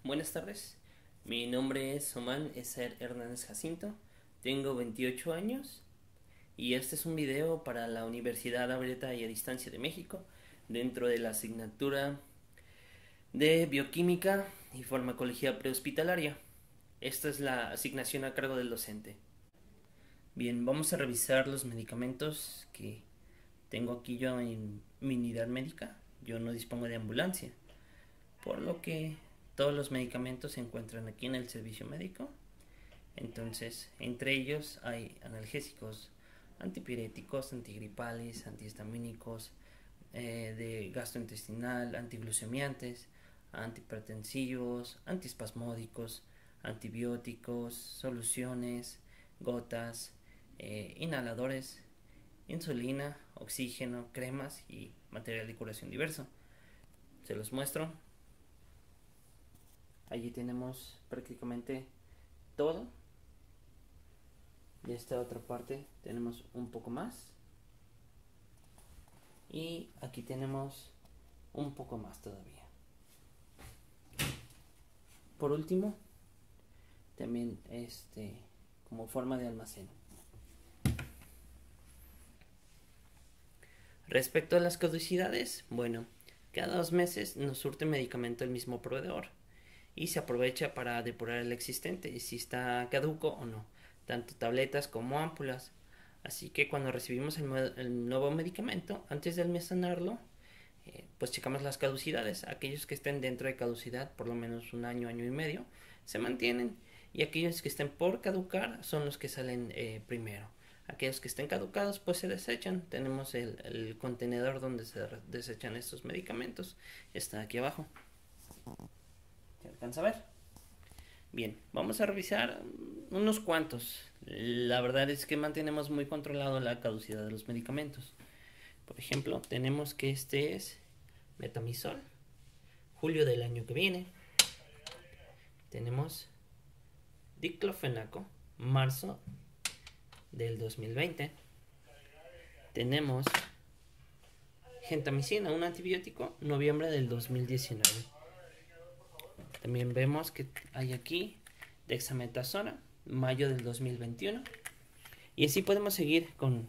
buenas tardes. Mi nombre es Oman Eser Hernández Jacinto, tengo 28 años y este es un video para la Universidad Abierta y a Distancia de México dentro de la asignatura de Bioquímica y Farmacología Prehospitalaria. Esta es la asignación a cargo del docente. Bien, vamos a revisar los medicamentos que tengo aquí yo en mi unidad médica. Yo no dispongo de ambulancia, por lo que todos los medicamentos se encuentran aquí en el servicio médico. Entonces, entre ellos hay analgésicos, antipiréticos, antigripales, antihistamínicos, de gastrointestinal, antiglucemiantes, antihipertensivos, antiespasmódicos, antibióticos, soluciones, gotas, inhaladores, insulina, oxígeno, cremas y material de curación diverso. Se los muestro. Allí tenemos prácticamente todo. De esta otra parte tenemos un poco más. Y aquí tenemos un poco más todavía. Por último, también como forma de almacén. Respecto a las caducidades, bueno, cada 2 meses nos surte medicamento el mismo proveedor y se aprovecha para depurar el existente, si está caduco o no, tanto tabletas como ámpulas. Así que cuando recibimos el nuevo medicamento, antes de almacenarlo, pues checamos las caducidades. Aquellos que estén dentro de caducidad por lo menos un año, año y medio, se mantienen, y aquellos que estén por caducar son los que salen primero. Aquellos que estén caducados pues se desechan. Tenemos el contenedor donde se desechan estos medicamentos, está aquí abajo. ¿Se alcanza a ver? Bien, vamos a revisar unos cuantos. La verdad es que mantenemos muy controlado la caducidad de los medicamentos. Por ejemplo, tenemos que este es Metamizol, julio del año que viene. Tenemos Diclofenaco, marzo del 2020. Tenemos Gentamicina, un antibiótico, noviembre del 2019. También vemos que hay aquí Dexametasona, mayo del 2021. Y así podemos seguir con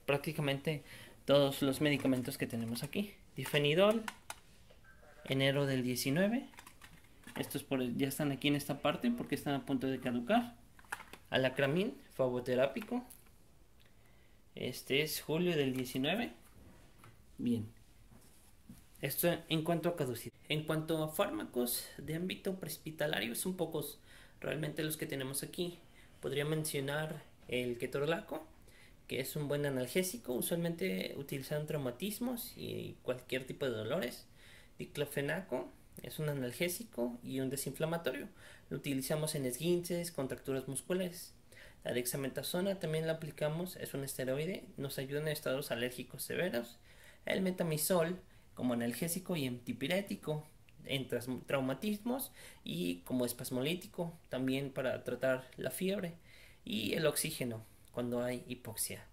prácticamente todos los medicamentos que tenemos aquí. Difenidol, enero del 19. Estos ya están aquí en esta parte porque están a punto de caducar. Alacramin, fagoterápico. Este es julio del 19. Bien. Esto en cuanto a caducidad. En cuanto a fármacos de ámbito prehospitalario, son pocos realmente los que tenemos aquí. Podría mencionar el ketorolaco, que es un buen analgésico, usualmente utilizado en traumatismos y cualquier tipo de dolores. Diclofenaco es un analgésico y un desinflamatorio. Lo utilizamos en esguinces, contracturas musculares. La dexametasona también la aplicamos, es un esteroide, nos ayuda en estados alérgicos severos. El metamizol como analgésico y antipirético en traumatismos y como espasmolítico también para tratar la fiebre, y el oxígeno cuando hay hipoxia.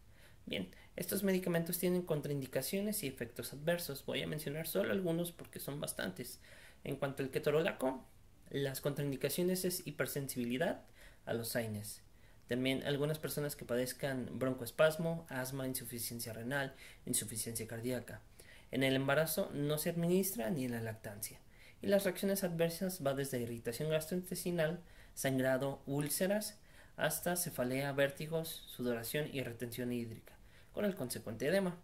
Bien, estos medicamentos tienen contraindicaciones y efectos adversos. Voy a mencionar solo algunos porque son bastantes. En cuanto al ketorolaco, las contraindicaciones es hipersensibilidad a los AINES. También algunas personas que padezcan broncoespasmo, asma, insuficiencia renal, insuficiencia cardíaca. En el embarazo no se administra ni en la lactancia. Y las reacciones adversas va desde irritación gastrointestinal, sangrado, úlceras, hasta cefalea, vértigos, sudoración y retención hídrica, con el consecuente edema.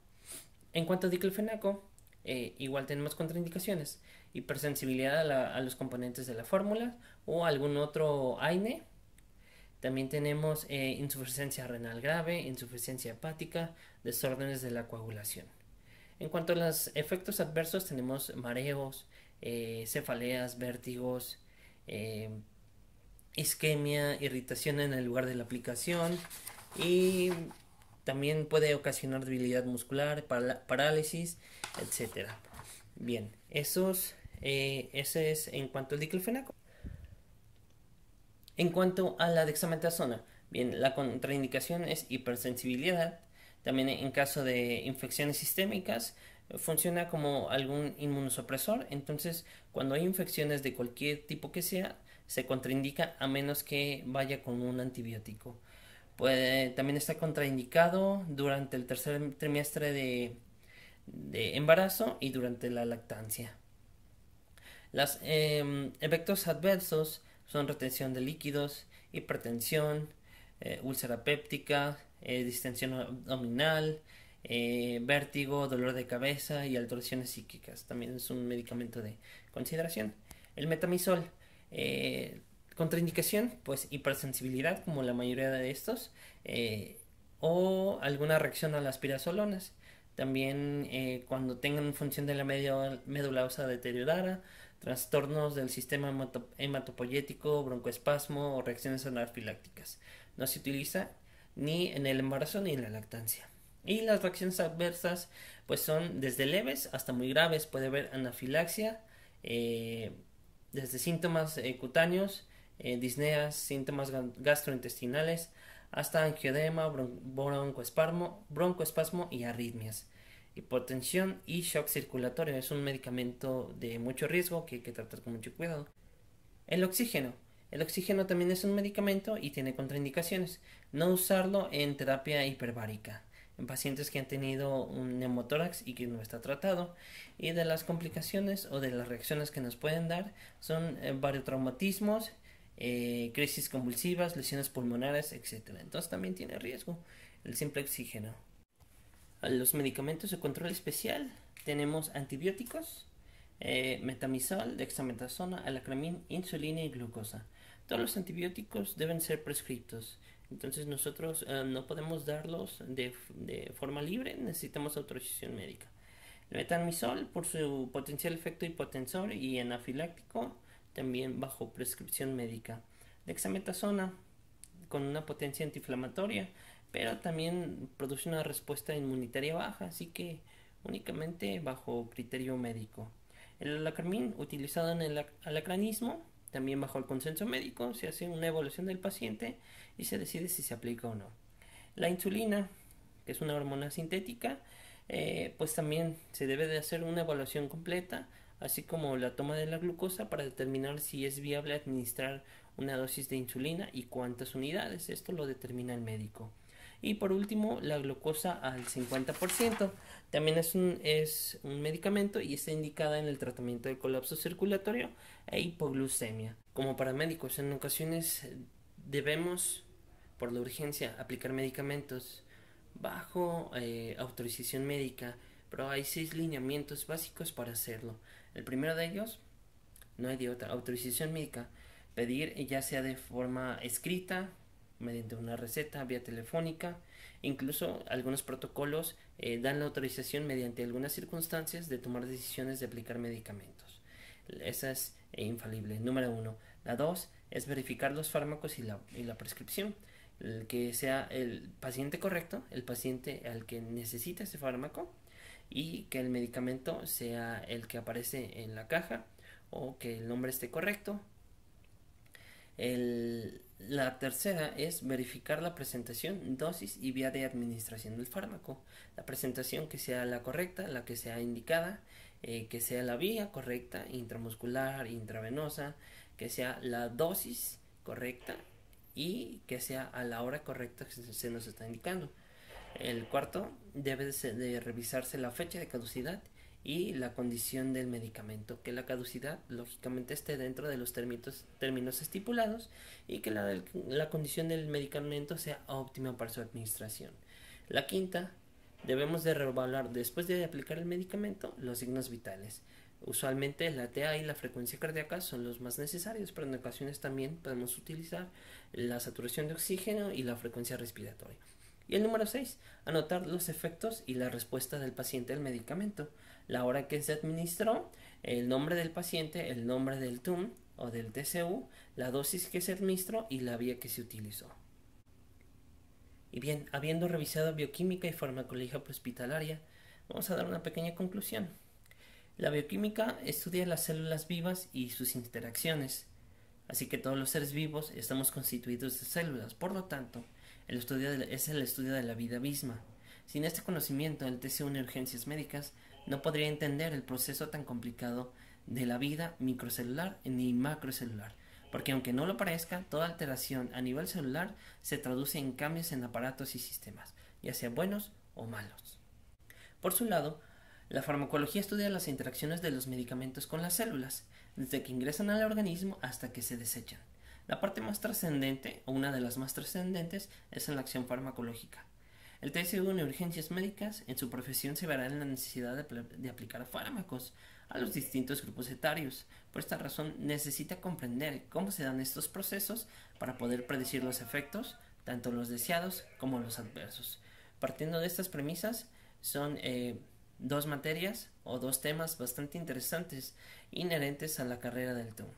En cuanto a diclofenaco, igual tenemos contraindicaciones: hipersensibilidad a los componentes de la fórmula o algún otro AINE. También tenemos insuficiencia renal grave, insuficiencia hepática, desórdenes de la coagulación. En cuanto a los efectos adversos, tenemos mareos, cefaleas, vértigos, isquemia, irritación en el lugar de la aplicación, y también puede ocasionar debilidad muscular, parálisis, etc. Bien, ese es en cuanto al diclofenaco. En cuanto a la dexametasona, bien, la contraindicación es hipersensibilidad. También en caso de infecciones sistémicas, funciona como algún inmunosupresor. Entonces, cuando hay infecciones de cualquier tipo que sea, se contraindica a menos que vaya con un antibiótico. También está contraindicado durante el tercer trimestre de embarazo y durante la lactancia. Los efectos adversos son retención de líquidos, hipertensión, úlcera péptica, distensión abdominal, vértigo, dolor de cabeza y alteraciones psíquicas. También es un medicamento de consideración. El metamizol, contraindicación, pues hipersensibilidad, como la mayoría de estos, o alguna reacción a las pirazolonas. También cuando tengan función de la médula ósea deteriorada, trastornos del sistema hematopoyético, broncoespasmo o reacciones anafilácticas. No se utiliza ni en el embarazo ni en la lactancia. Y las reacciones adversas pues son desde leves hasta muy graves. Puede haber anafilaxia, desde síntomas cutáneos, disneas, síntomas gastrointestinales, hasta angioedema, broncoespasmo y arritmias. Hipotensión y shock circulatorio. Es un medicamento de mucho riesgo que hay que tratar con mucho cuidado. El oxígeno. El oxígeno también es un medicamento y tiene contraindicaciones. No usarlo en terapia hiperbárica, en pacientes que han tenido un neumotórax y que no está tratado. Y de las complicaciones o de las reacciones que nos pueden dar son variotraumatismos, crisis convulsivas, lesiones pulmonares, etc. Entonces también tiene riesgo el simple oxígeno. A los medicamentos de control especial tenemos antibióticos, metamizol, dexametasona, alacramín, insulina y glucosa. Todos los antibióticos deben ser prescritos. Entonces nosotros no podemos darlos de forma libre, necesitamos autorización médica. El metamizol, por su potencial efecto hipotensor y anafiláctico, también bajo prescripción médica. Dexametasona, con una potencia antiinflamatoria, pero también produce una respuesta inmunitaria baja, así que únicamente bajo criterio médico. El alacramín, utilizado en el alacranismo, también bajo el consenso médico, se hace una evaluación del paciente y se decide si se aplica o no. La insulina, que es una hormona sintética, pues también se debe de hacer una evaluación completa, así como la toma de la glucosa para determinar si es viable administrar una dosis de insulina y cuántas unidades. Esto lo determina el médico. Y por último, la glucosa al 50%. También es un medicamento y está indicada en el tratamiento del colapso circulatorio e hipoglucemia. Como paramédicos, en ocasiones debemos, por la urgencia, aplicar medicamentos bajo autorización médica, pero hay 6 lineamientos básicos para hacerlo. El primero de ellos, no hay de otra, autorización médica. Pedir ya sea de forma escrita, mediante una receta, vía telefónica. Incluso algunos protocolos dan la autorización mediante algunas circunstancias de tomar decisiones de aplicar medicamentos. Esa es infalible. Número 1. La 2 es verificar los fármacos y la prescripción. Que sea el paciente correcto, el paciente al que necesita ese fármaco, y que el medicamento sea el que aparece en la caja o que el nombre esté correcto. La tercera es verificar la presentación, dosis y vía de administración del fármaco. La presentación que sea la correcta, la que sea indicada, que sea la vía correcta, intramuscular, intravenosa, que sea la dosis correcta y que sea a la hora correcta que se nos está indicando. El cuarto, debe de revisarse la fecha de caducidad y la condición del medicamento, que la caducidad lógicamente esté dentro de los términos estipulados y que la condición del medicamento sea óptima para su administración. La quinta, debemos de reevaluar después de aplicar el medicamento los signos vitales. Usualmente la TA y la frecuencia cardíaca son los más necesarios, pero en ocasiones también podemos utilizar la saturación de oxígeno y la frecuencia respiratoria. Y el número 6, anotar los efectos y la respuesta del paciente al medicamento, la hora que se administró, el nombre del paciente, el nombre del TUM o del TCU, la dosis que se administró y la vía que se utilizó. Y bien, habiendo revisado bioquímica y farmacología prehospitalaria, vamos a dar una pequeña conclusión. La bioquímica estudia las células vivas y sus interacciones, así que todos los seres vivos estamos constituidos de células, por lo tanto, es el estudio de la vida misma. Sin este conocimiento del TCU en urgencias médicas, no podría entender el proceso tan complicado de la vida microcelular ni macrocelular, porque aunque no lo parezca, toda alteración a nivel celular se traduce en cambios en aparatos y sistemas, ya sean buenos o malos. Por su lado, la farmacología estudia las interacciones de los medicamentos con las células, desde que ingresan al organismo hasta que se desechan. La parte más trascendente, o una de las más trascendentes, es en la acción farmacológica. El TSU en urgencias médicas en su profesión se verá en la necesidad de aplicar fármacos a los distintos grupos etarios. Por esta razón necesita comprender cómo se dan estos procesos para poder predecir los efectos, tanto los deseados como los adversos. Partiendo de estas premisas, son dos materias o dos temas bastante interesantes inherentes a la carrera del TUM.